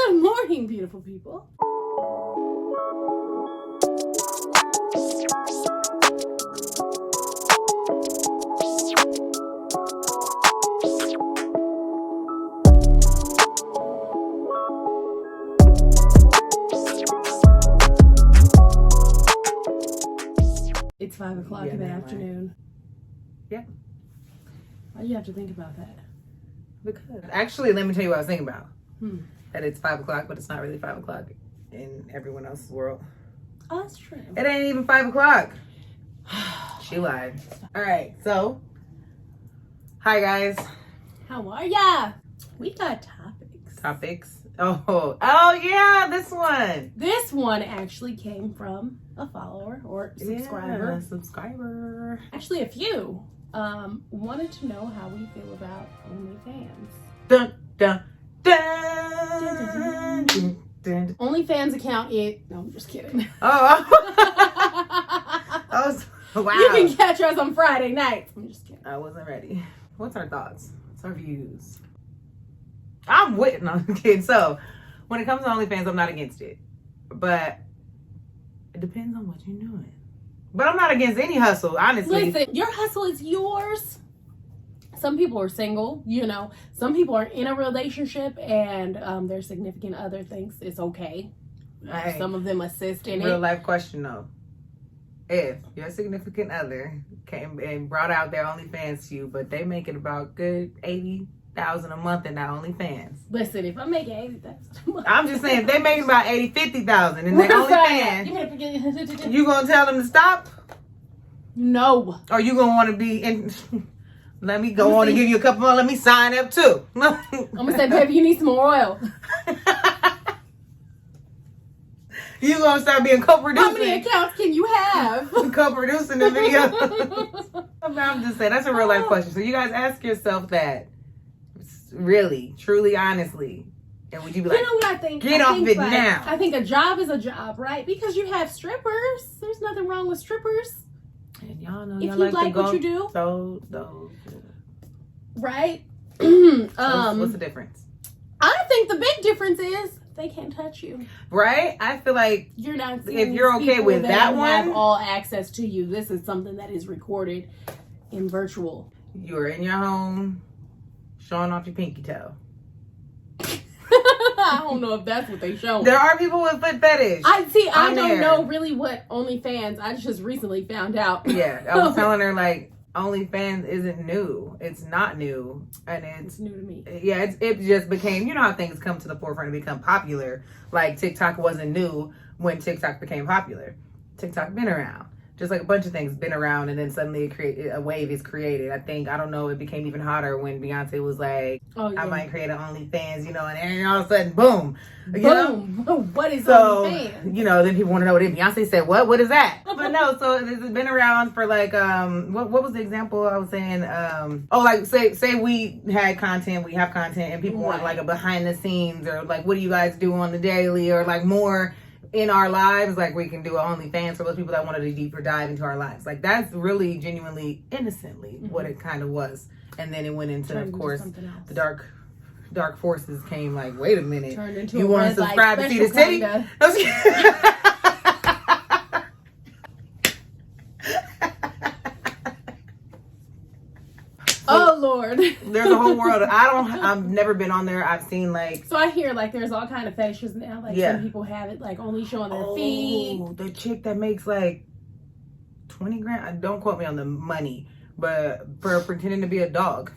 Good morning, beautiful people. It's 5 o'clock in the afternoon. Yeah. Why do you have to think about that? Because actually, let me tell you what I was thinking about. That it's 5 o'clock, but it's not really 5 o'clock in everyone else's world. Oh, that's true. It ain't even 5 o'clock. She lied. All right, so hi guys. How are ya? We got topics. Oh yeah, this one. This one actually came from a follower or subscriber. Yeah, subscriber. Actually, a few. Wanted to know how we feel about OnlyFans. Dun dun dun. Dun, dun. OnlyFans account no, I'm just kidding. Oh. Wow. You can catch us on Friday nights. I'm just kidding. I wasn't ready. What's our thoughts? What's our views? I'm with, no, I'm kidding. So, when it comes to OnlyFans, I'm not against it. But it depends on what you're doing. But I'm not against any hustle, honestly. Listen, your hustle is yours. Some people are single, you know. Some people are in a relationship and their significant other thinks it's okay. Hey, some of them assist in real it. life question though. If your significant other came and brought out their OnlyFans to you, but they make it about good $80,000 a month in their OnlyFans. Listen, if I'm making $80,000 a month, I'm just saying, if they making about $50,000 in their OnlyFans, you gonna tell them to stop? No. Or you gonna want to be in? Let me go on and give you a couple more. Let me sign up too. I'm gonna say, baby, you need some more oil. You gonna start being co-producing? How many accounts can you have? Co-producing the video. I'm just saying, that's a real life question. So you guys ask yourself that, really, truly, honestly, and would you be like, you know what I think? Get off it now. I think a job is a job, right? Because you have strippers. There's nothing wrong with strippers. And y'all know, if y'all you like like to go what you do, those. right? What's the difference? I think the big difference is they can't touch you. Right? I feel like you're not. If you're okay with that one, have all access to you. This is something that is recorded in virtual. You're in your home, showing off your pinky toe. I don't know if that's what they show. There are people with foot fetish. I don't know really what OnlyFans. I just recently found out. Yeah, I was telling her like OnlyFans isn't new. It's not new, and it's new to me. Yeah, it just became. You know how things come to the forefront and become popular. Like TikTok wasn't new when TikTok became popular. TikTok been around. Just like a bunch of things been around, and then suddenly a wave is created. I don't know, it became even hotter when Beyonce was like, I might create an OnlyFans, you know, and then all of a sudden, boom. Boom. What is OnlyFans? You know, then people want to know what Beyonce said, what is that? But no, so this has been around for like, what was the example I was saying? Like say we had content, we have content, and people want like a behind the scenes, or like, what do you guys do on the daily, or like more in our lives, like we can do an OnlyFans for those people that wanted a deeper dive into our lives. Like that's really genuinely innocently what it kind of was. And then it went into, of course, the dark forces came like, wait a minute. Turned into you want to subscribe to see the city? Oh Lord. There's a whole world. I've never been on there. I've seen like. So I hear like there's all kind of fetishes now. Like some people have it like only showing their feet. Oh, the chick that makes like 20 grand. Don't quote me on the money, but for pretending to be a dog.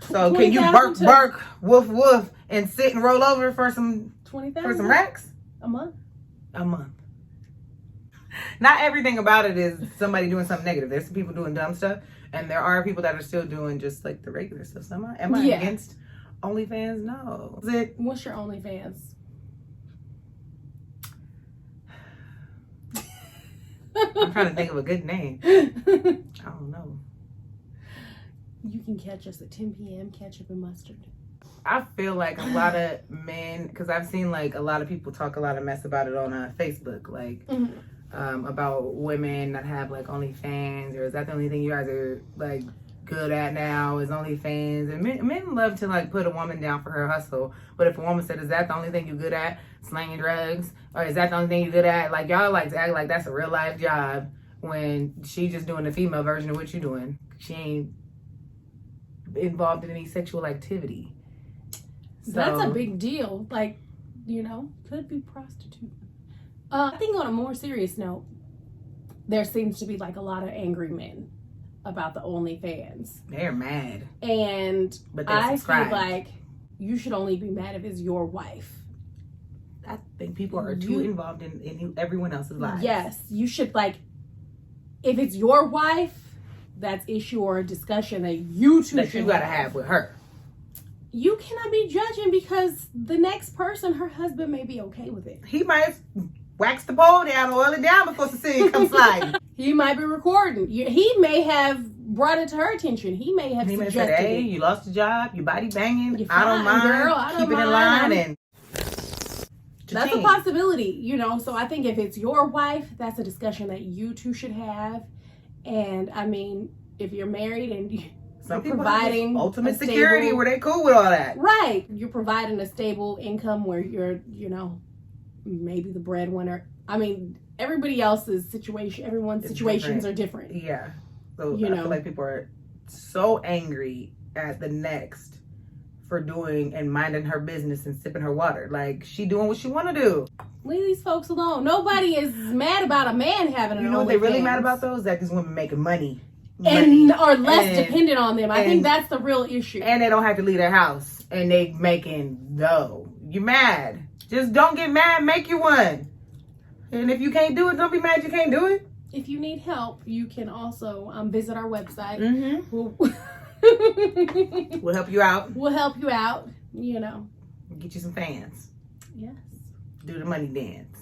So can you bark, woof woof, and sit and roll over for some 20,000 for some racks a month? A month. Not everything about it is somebody doing something negative. There's some people doing dumb stuff, and there are people that are still doing just like the regular stuff. So am I against OnlyFans? No. What's your OnlyFans? I'm trying to think of a good name. I don't know. You can catch us at 10 p.m. Ketchup and mustard. I feel like a lot of men, because I've seen like a lot of people talk a lot of mess about it on Facebook, like about women that have like OnlyFans, or is that the only thing you guys are like good at now is OnlyFans, and men love to like put a woman down for her hustle. But if a woman said, "Is that the only thing you're good at, slanging drugs?" or "Is that the only thing you're good at?" Like, y'all like to act like that's a real life job when she just doing the female version of what you doing. She ain't involved in any sexual activity. So, that's a big deal. Like, could be prostitute. I think on a more serious note, there seems to be like a lot of angry men about the OnlyFans. They're mad. But I feel like you should only be mad if it's your wife. I think people are too involved in everyone else's lives. Yes, you should, like, if it's your wife, that's issue or a discussion that you two that you gotta have with her. You cannot be judging because the next person, her husband, may be okay with it. He might wax the pole down, oil it down before Cecilia comes sliding. He might be recording. He may have brought it to her attention. He may have suggested said, "Hey, you lost your job, you body banging. You're fine, I don't mind. Girl, I don't keep mind. it in line." And that's a possibility, So I think if it's your wife, that's a discussion that you two should have. And I mean, if you're married and you're providing ultimate security where they cool with all that, right? You're providing a stable income where you're, maybe the breadwinner. I mean, everybody else's situation, everyone's situations are different. Yeah. So I feel like people are so angry at the next for doing and minding her business and sipping her water. Like, she doing what she want to do. Leave these folks alone. Nobody is mad about a man having an You know what they're really mad about, though? Is that these women making money. And are less dependent on them. I think that's the real issue. And they don't have to leave their house. And they making dough. You mad. Just don't get mad. Make you one. And if you can't do it, don't be mad you can't do it. If you need help, you can also visit our website. Mm-hmm. We'll help you out. We'll help you out, Get you some fans. Yes. Do the money dance.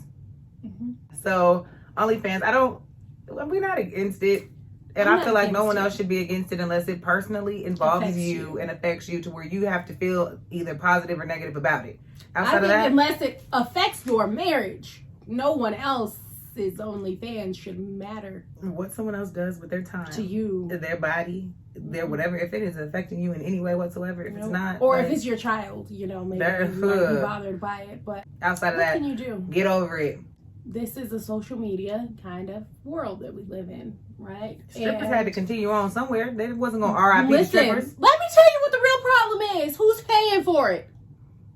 Mm-hmm. So, OnlyFans, we're not against it. And I feel like no one else should be against it unless it personally involves you and affects you to where you have to feel either positive or negative about it. Outside of that, unless it affects your marriage, no one else's OnlyFans should matter. What someone else does with their time. To you. Their body. Their whatever. If it is affecting you in any way whatsoever. If it's not. Or if it's your child, maybe you might be bothered by it. But outside of that, what can you do? Get over it. This is a social media kind of world that we live in, right? Strippers had to continue on somewhere. They wasn't going to RIP the strippers. Let me tell you what the real problem is. Who's paying for it?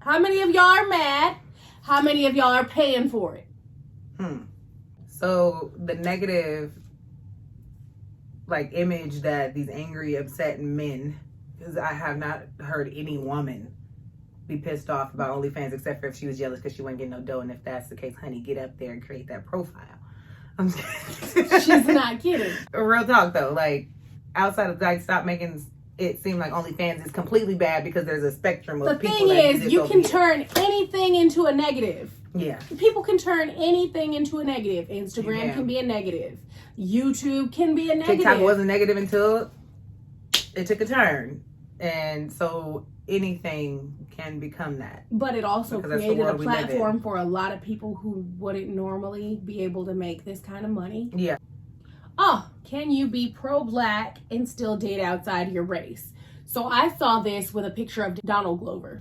How many of y'all are mad? How many of y'all are paying for it? So the negative, image that these angry, upset men, because I have not heard any woman be pissed off about OnlyFans except for if she was jealous because she wasn't getting no dough. And if that's the case, honey, get up there and create that profile. I'm She's not kidding. Real talk though, outside of stop making it seem like OnlyFans is completely bad because there's a spectrum of people. The thing is, you can turn anything into a negative. Yeah. People can turn anything into a negative. Instagram can be a negative. YouTube can be a negative. TikTok wasn't negative until it took a turn. And so anything can become that. But it also created a platform for a lot of people who wouldn't normally be able to make this kind of money. Yeah. Oh, can you be pro-black and still date outside your race? So I saw this with a picture of Donald Glover.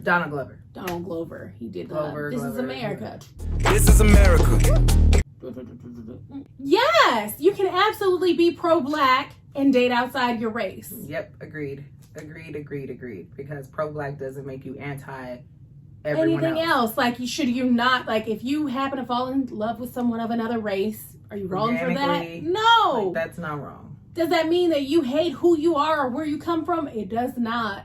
He did This is America. This is America. Yes, you can absolutely be pro-black and date outside your race. Yep, agreed. Because pro-black doesn't make you anti everyone anything else. Should you not, if you happen to fall in love with someone of another race, are you wrong for that? No. That's not wrong. Does that mean that you hate who you are or where you come from? It does not.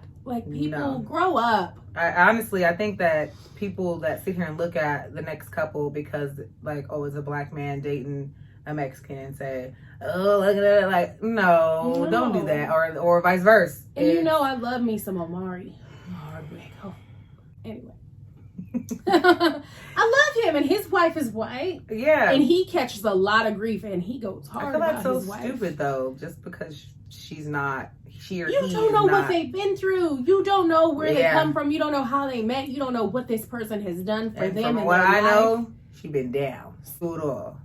People grow up. I think that people that sit here and look at the next couple because, it's a black man dating a Mexican and say, oh, look at that. No, don't do that. Or vice versa. And I love me some Omari. Anyway. I love him, and his wife is white. Yeah. And he catches a lot of grief, and he goes hard. I feel that's so stupid, though, just because she's not. You don't know what they've been through. You don't know where they come from. You don't know how they met. You don't know what this person has done for them. From what I know, she been down. Screwed off.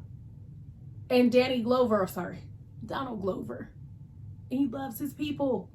And Donald Glover, he loves his people.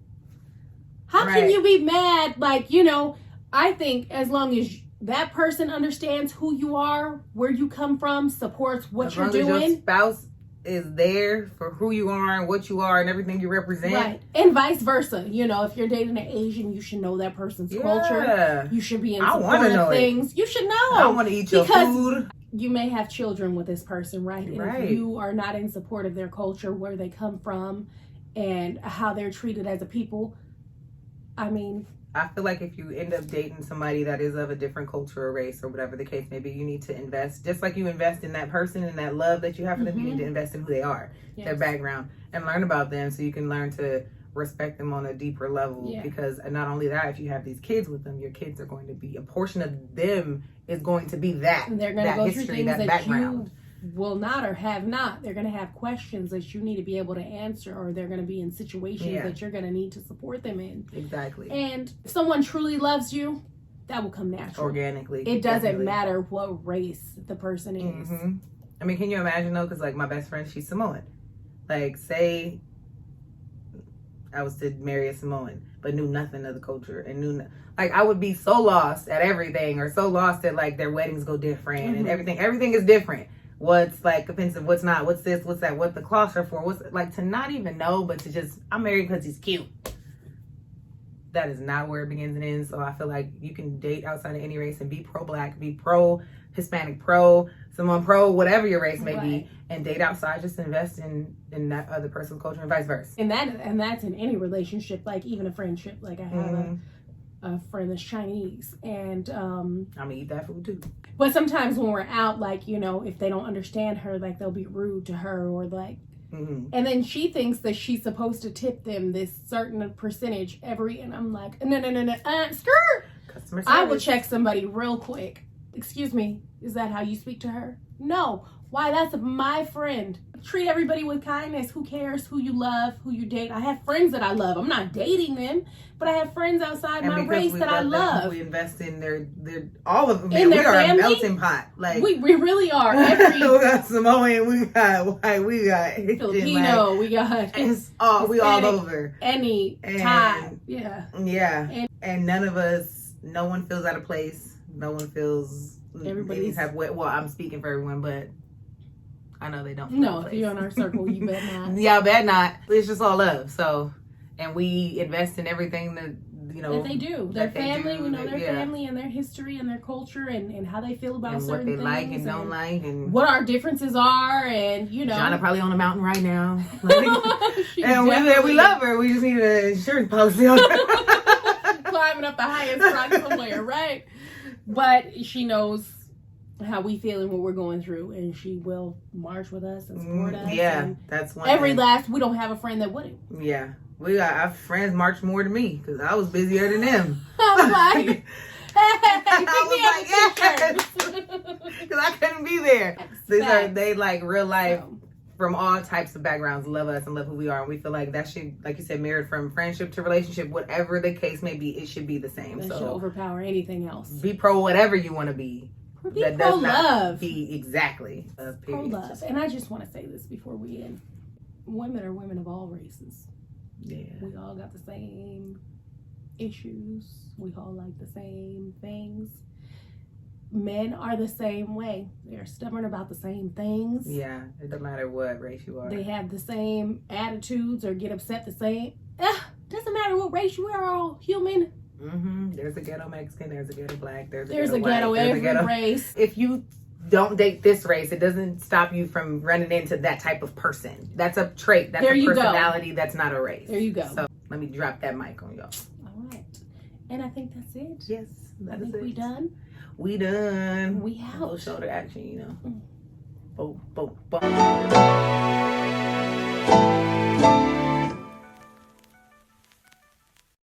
How can you be mad? Like, you know, I think as long as that person understands who you are, where you come from, supports what you're doing. As your spouse is there for who you are and what you are and everything you represent. Right. And vice versa. You know, if you're dating an Asian, you should know that person's culture. You should be in support of things. You should know. I want to eat your food. You may have children with this person, right? And if you are not in support of their culture, where they come from, and how they're treated as a people, I mean, I feel like if you end up dating somebody that is of a different culture or race or whatever the case may be, you need to invest, just like you invest in that person and that love that you have for them, you need to invest in who they are, their background, and learn about them so you can learn to respect them on a deeper level. Because not only that, if you have these kids with them, your kids are going to be, a portion of them is going to be that. And they're going to go history, through things that background. You will not or have not. They're going to have questions that you need to be able to answer, or they're going to be in situations that you're going to need to support them in. Exactly. And if someone truly loves you, that will come naturally. Organically. It doesn't matter what race the person is. I mean, can you imagine though? Because like my best friend, she's Samoan. Like, say I was to marry a Samoan, but knew nothing of the culture and like I would be so lost at everything, or so lost that like their weddings go different and everything is different. What's like offensive, what's not, what's this, what's that, what the cloths are for, what's like, to not even know, but to just, I'm married because he's cute. That is not where it begins and ends. So I feel like you can date outside of any race and be pro-Black, be pro-Hispanic, pro-Samoan, whatever your race may be, and date outside. Just invest in that other person's culture and vice versa. And that's in any relationship, like even a friendship. Like I have a friend that's Chinese, and I'm gonna eat that food too. But sometimes when we're out, like, you know, if they don't understand her, like they'll be rude to her, or like, and then she thinks that she's supposed to tip them this certain percentage and I'm like, no, skirt. Customer service. I will check somebody real quick. Excuse me, is that how you speak to her? No. Why? That's my friend. Treat everybody with kindness. Who cares who you love, who you date? I have friends that I love. I'm not dating them, but I have friends outside my race that I love. We invest in their all of them. In their family? We are a melting pot. Like we really are. We got Samoan, we got white, we got Filipino, like, we got we all over. Any time. And none of us, no one feels out of place. No one feels everybody's well, I'm speaking for everyone, but I know they don't. No, if you're in our circle, you bet not. Yeah, I bet not. It's just all love. So, and we invest in everything that, you know, that they do. Their family, we know their family and their history and their culture and how they feel about certain things. And what they like and don't like. And what our differensses are, and, you know. Jonna probably on the mountain right now. And we love her. We just need an insurance policy on her. Climbing up the highest rock somewhere, right? But she knows how we feel and what we're going through, and she will march with us and support us. Yeah, that's one. We don't have a friend that wouldn't. Yeah, we got our friends march more than me because I was busier than them. I'm like, yes, because I couldn't be there. They like real life from all types of backgrounds love us and love who we are, and we feel like that should, like you said, mirrored from friendship to relationship, whatever the case may be, it should be the same. That should overpower anything else. Be pro whatever you want to be. That does not be exactly pro love. And I just want to say this before we end: women are women of all races. Yeah, we all got the same issues. We all like the same things. Men are the same way. They're stubborn about the same things. Yeah, it doesn't matter what race you are. They have the same attitudes or get upset the same. Doesn't matter what race you are. We're all human. There's a ghetto Mexican, there's a ghetto Black, there's a ghetto every race. If you don't date this race, it doesn't stop you from running into that type of person. That's a trait. That's a personality. That's not a race. There you go. So let me drop that mic on y'all. All right. And I think that's it. Yes. I think we done. We done. We out. A little shoulder action, you know. Boom, boom, boom.